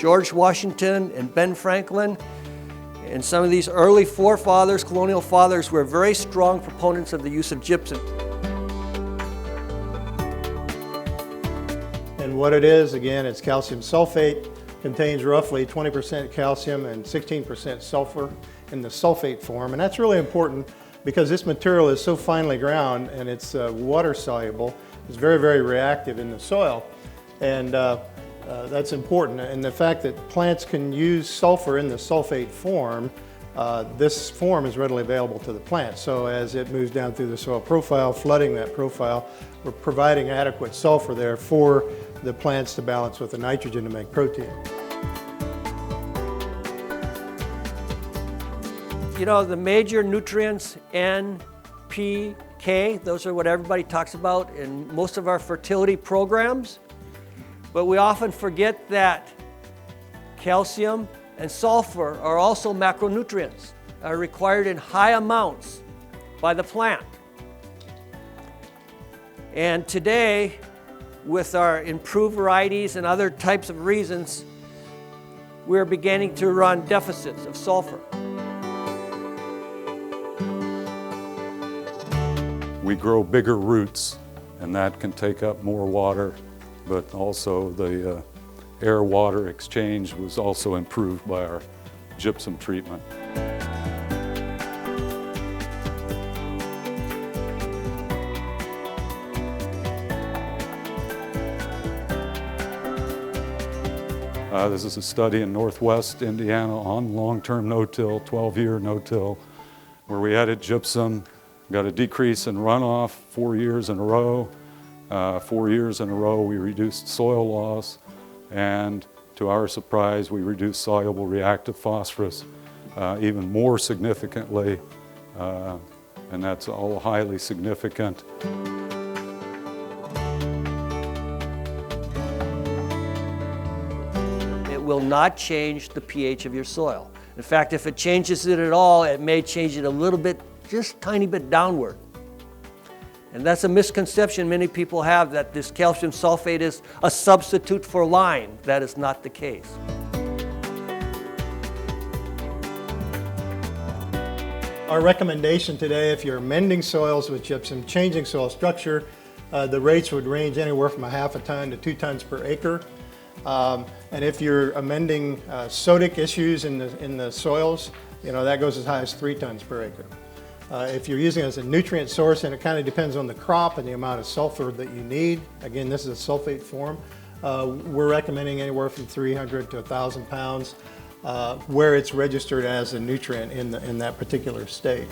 George Washington and Ben Franklin and some of these early forefathers, colonial fathers, were very strong proponents of the use of gypsum. And what it is, again, it's calcium sulfate, contains roughly 20% calcium and 16% sulfur in the sulfate form. And that's really important because this material is so finely ground and it's water soluble. It's very, very reactive in the soil. And that's important. And the fact that plants can use sulfur in the sulfate form, this form is readily available to the plant. So as it moves down through the soil profile, flooding that profile, we're providing adequate sulfur there for the plants to balance with the nitrogen to make protein. You know, the major nutrients, N, P, K, those are what everybody talks about in most of our fertility programs. But we often forget that calcium and sulfur are also macronutrients, are required in high amounts by the plant. And today, with our improved varieties and other types of reasons, we're beginning to run deficits of sulfur. We grow bigger roots, and that can take up more water, but also the air-water exchange was also improved by our gypsum treatment. This is a study in northwest Indiana on long-term no-till, 12-year no-till, where we added gypsum, got a decrease in runoff 4 years in a row. 4 years in a row we reduced soil loss, and to our surprise we reduced soluble reactive phosphorus even more significantly, and that's all highly significant. It will not change the pH of your soil. In fact, if it changes it at all, it may change it a little bit, just a tiny bit downward. And that's a misconception many people have, that this calcium sulfate is a substitute for lime. That is not the case. Our recommendation today, if you're amending soils with gypsum, changing soil structure, the rates would range anywhere from 1/2 ton to 2 tons per acre. And if you're amending sodic issues in the soils, that goes as high as 3 tons per acre. If you're using it as a nutrient source, and it kind of depends on the crop and the amount of sulfur that you need, again, this is a sulfate form, we're recommending anywhere from 300 to 1,000 pounds where it's registered as a nutrient in that particular state.